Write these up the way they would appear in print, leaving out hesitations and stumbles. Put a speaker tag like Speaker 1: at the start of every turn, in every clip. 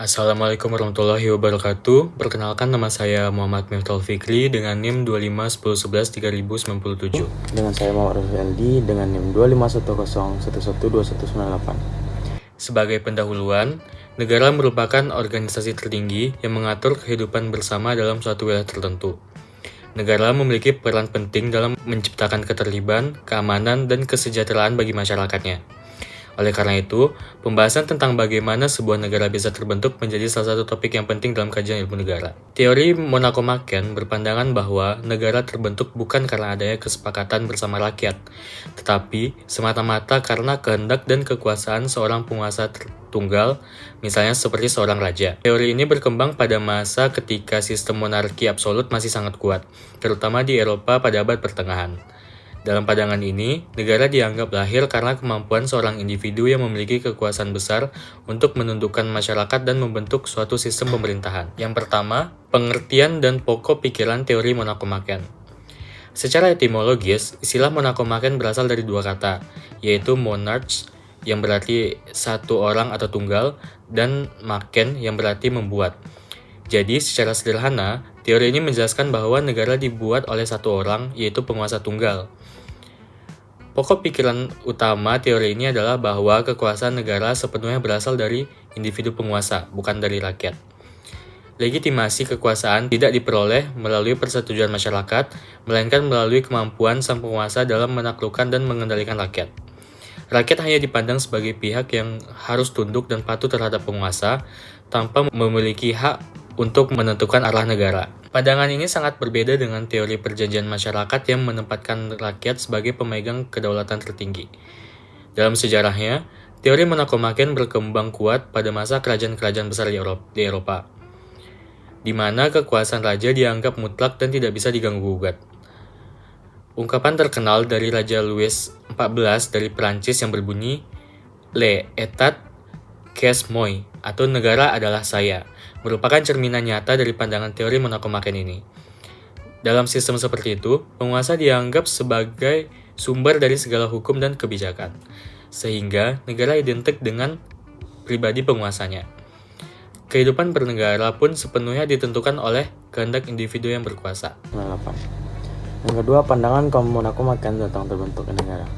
Speaker 1: Assalamualaikum warahmatullahi wabarakatuh. Perkenalkan, nama saya Muhammad Miftahul Fikri dengan NIM 2510113097.
Speaker 2: Dengan saya Muhammad Rafi Aldi dengan NIM 2510112198.
Speaker 1: Sebagai pendahuluan, negara merupakan organisasi tertinggi yang mengatur kehidupan bersama dalam suatu wilayah tertentu. Negara memiliki peran penting dalam menciptakan ketertiban, keamanan, dan kesejahteraan bagi masyarakatnya. Oleh karena itu, pembahasan tentang bagaimana sebuah negara bisa terbentuk menjadi salah satu topik yang penting dalam kajian ilmu negara. Teori Monaco-Maken berpandangan bahwa negara terbentuk bukan karena adanya kesepakatan bersama rakyat, tetapi semata-mata karena kehendak dan kekuasaan seorang penguasa tunggal, misalnya seperti seorang raja. Teori ini berkembang pada masa ketika sistem monarki absolut masih sangat kuat, terutama di Eropa pada abad pertengahan. Dalam pandangan ini, negara dianggap lahir karena kemampuan seorang individu yang memiliki kekuasaan besar untuk menundukkan masyarakat dan membentuk suatu sistem pemerintahan. Yang pertama, pengertian dan pokok pikiran teori Monaco-Maken. Secara etimologis, istilah Monaco-Maken berasal dari dua kata, yaitu monarch yang berarti satu orang atau tunggal, dan maken yang berarti membuat. Jadi, secara sederhana, teori ini menjelaskan bahwa negara dibuat oleh satu orang, yaitu penguasa tunggal. Pokok pikiran utama teori ini adalah bahwa kekuasaan negara sepenuhnya berasal dari individu penguasa, bukan dari rakyat. Legitimasi kekuasaan tidak diperoleh melalui persetujuan masyarakat, melainkan melalui kemampuan sang penguasa dalam menaklukkan dan mengendalikan rakyat. Rakyat hanya dipandang sebagai pihak yang harus tunduk dan patuh terhadap penguasa, tanpa memiliki hak untuk menentukan arah negara. Pandangan ini sangat berbeda dengan teori perjanjian masyarakat yang menempatkan rakyat sebagai pemegang kedaulatan tertinggi. Dalam sejarahnya, teori Monaco-Maken berkembang kuat pada masa kerajaan-kerajaan besar di Eropa, di mana kekuasaan raja dianggap mutlak dan tidak bisa diganggu-gugat. Ungkapan terkenal dari Raja Louis XIV dari Perancis yang berbunyi, "Le État qu'est moi," atau negara adalah saya, merupakan cerminan nyata dari pandangan teori Monaco-Maken ini. Dalam sistem seperti itu, penguasa dianggap sebagai sumber dari segala hukum dan kebijakan, sehingga negara identik dengan pribadi penguasanya. Kehidupan bernegara pun sepenuhnya ditentukan oleh kehendak individu yang berkuasa.
Speaker 2: 98. Yang kedua, pandangan kaum Monaco-Maken tentang terbentuknya negara.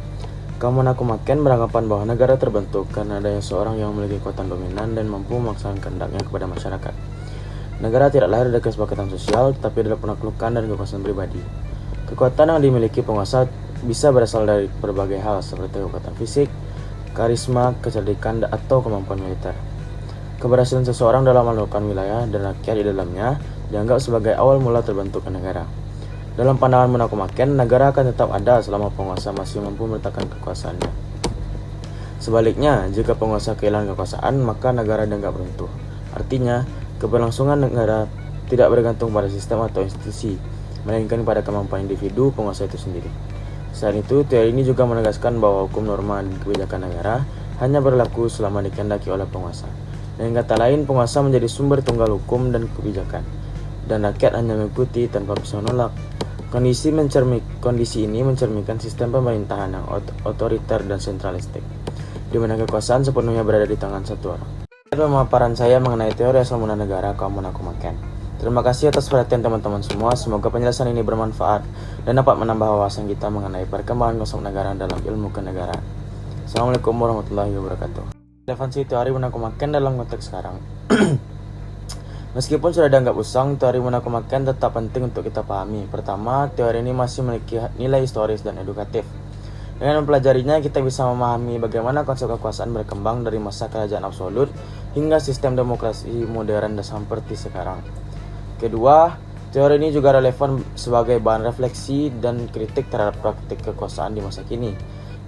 Speaker 2: Kaum Monaco-Maken beranggapan bahwa negara terbentuk karena adanya seorang yang memiliki kekuatan dominan dan mampu memaksakan kehendaknya kepada masyarakat. Negara tidak lahir dari kesepakatan sosial, tetapi dari penaklukan dan kekuasaan pribadi. Kekuatan yang dimiliki penguasa bisa berasal dari berbagai hal, seperti kekuatan fisik, karisma, kecerdikan, atau kemampuan militer. Keberhasilan seseorang dalam menaklukkan wilayah dan rakyat di dalamnya dianggap sebagai awal mula terbentuknya negara. Dalam pandangan Monaco-Maken, negara akan tetap ada selama penguasa masih mampu meletakkan kekuasaannya. Sebaliknya, jika penguasa kehilangan kekuasaan, maka negara dianggap runtuh. Artinya, keberlangsungan negara tidak bergantung pada sistem atau institusi, melainkan pada kemampuan individu penguasa itu sendiri. Selain itu, teori ini juga menegaskan bahwa hukum, norma, dan kebijakan negara hanya berlaku selama dikehendaki oleh penguasa. Dengan kata lain, penguasa menjadi sumber tunggal hukum dan kebijakan, dan rakyat hanya mengikuti tanpa bisa menolak. Kondisi ini mencerminkan sistem pemerintahan yang otoriter dan sentralistik, di mana kekuasaan sepenuhnya berada di tangan satu orang. Pemaparan saya mengenai teori asal mula negara kaum Monaco-Maken. Terima kasih atas perhatian teman-teman semua. Semoga penjelasan ini bermanfaat dan dapat menambah wawasan kita mengenai perkembangan konsep negara dalam ilmu kenegaraan. Assalamualaikum warahmatullahi wabarakatuh. Relevansi teori Monaco-Maken dalam konteks sekarang. Meskipun sudah dianggap usang, teori Monaco-Maken tetap penting untuk kita pahami. Pertama, teori ini masih memiliki nilai historis dan edukatif. Dengan mempelajarinya, kita bisa memahami bagaimana konsep kekuasaan berkembang dari masa kerajaan absolut hingga sistem demokrasi modern dan seperti sekarang. Kedua, teori ini juga relevan sebagai bahan refleksi dan kritik terhadap praktik kekuasaan di masa kini.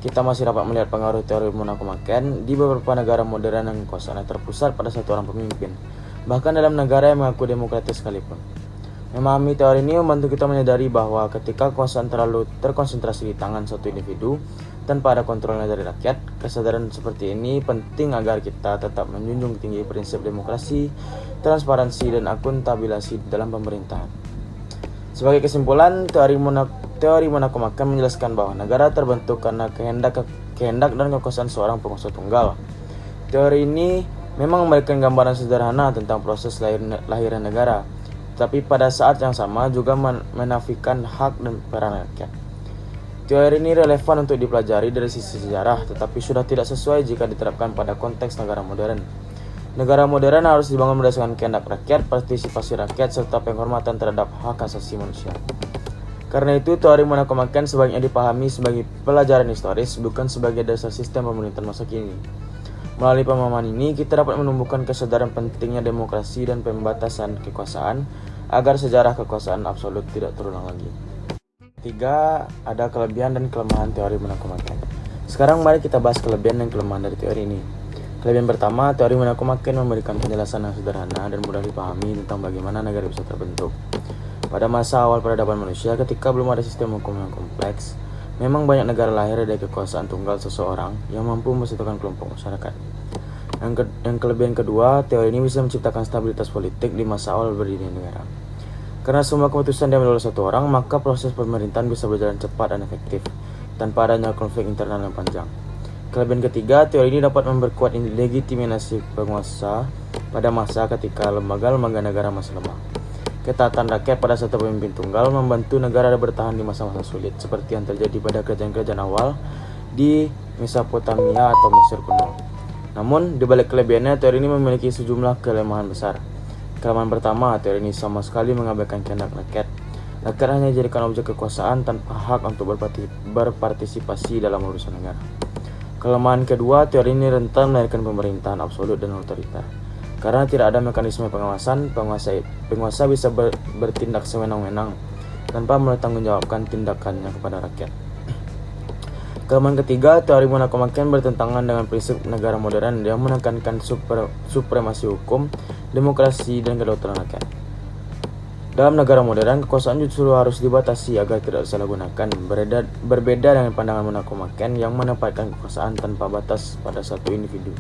Speaker 2: Kita masih dapat melihat pengaruh teori Monaco-Maken di beberapa negara modern yang kekuasaannya terpusat pada satu orang pemimpin, bahkan dalam negara yang mengaku demokratis sekalipun. Memahami teori ini membantu kita menyadari bahwa ketika kekuasaan terlalu terkonsentrasi di tangan satu individu tanpa ada kontrolnya dari rakyat, kesadaran seperti ini penting agar kita tetap menjunjung tinggi prinsip demokrasi, transparansi, dan akuntabilitas dalam pemerintahan. Sebagai kesimpulan, teori Monaco-Maken menjelaskan bahwa negara terbentuk karena kehendak dan kekuasaan seorang penguasa tunggal. Teori ini memang memberikan gambaran sederhana tentang proses lahirnya negara, tapi pada saat yang sama juga menafikan hak dan peran rakyat. Teori ini relevan untuk dipelajari dari sisi sejarah, tetapi sudah tidak sesuai jika diterapkan pada konteks negara modern. Negara modern harus dibangun berdasarkan kehendak rakyat, partisipasi rakyat, serta penghormatan terhadap hak asasi manusia. Karena itu, teori Monaco-Maken sebaiknya dipahami sebagai pelajaran historis, bukan sebagai dasar sistem pemerintahan masa kini. Melalui pemahaman ini, kita dapat menumbuhkan kesadaran pentingnya demokrasi dan pembatasan kekuasaan, agar sejarah kekuasaan absolut tidak terulang lagi. 3. Ada kelebihan dan kelemahan teori Monaco-Maken. Sekarang mari kita bahas kelebihan dan kelemahan dari teori ini. Kelebihan pertama, teori Monaco-Maken memberikan penjelasan yang sederhana dan mudah dipahami tentang bagaimana negara bisa terbentuk. Pada masa awal peradaban manusia, ketika belum ada sistem hukum yang kompleks, memang banyak negara lahir dari kekuasaan tunggal seseorang yang mampu mempersatukan kelompok masyarakat. Yang kelebihan kedua, teori ini bisa menciptakan stabilitas politik di masa awal berdirinya negara. Karena semua keputusan diambil oleh satu orang, maka proses pemerintahan bisa berjalan cepat dan efektif, tanpa adanya konflik internal yang panjang. Kelebihan ketiga, teori ini dapat memperkuat legitimasi penguasa pada masa ketika lembaga-lembaga negara masih lemah. Ketaatan rakyat pada satu pemimpin tunggal membantu negara bertahan di masa-masa sulit, seperti yang terjadi pada kerajaan-kerajaan awal di Mesopotamia atau Mesir kuno. Namun, di balik kelebihannya, teori ini memiliki sejumlah kelemahan besar. Kelemahan pertama, teori ini sama sekali mengabaikan kehendak rakyat. Rakyat hanya dijadikan objek kekuasaan tanpa hak untuk berpartisipasi dalam urusan negara. Kelemahan kedua, teori ini rentan melahirkan pemerintahan absolut dan otoriter. Karena tidak ada mekanisme pengawasan, penguasa bisa bertindak sewenang-wenang tanpa bertanggungjawabkan tindakannya kepada rakyat. Kelemahan ketiga, teori Monaco-Maken bertentangan dengan prinsip negara modern yang menekankan supremasi hukum, demokrasi, dan kedaulatan rakyat. Dalam negara modern, kekuasaan justru harus dibatasi agar tidak disalahgunakan. Berbeda dengan pandangan Monaco-Maken yang menempatkan kekuasaan tanpa batas pada satu individu.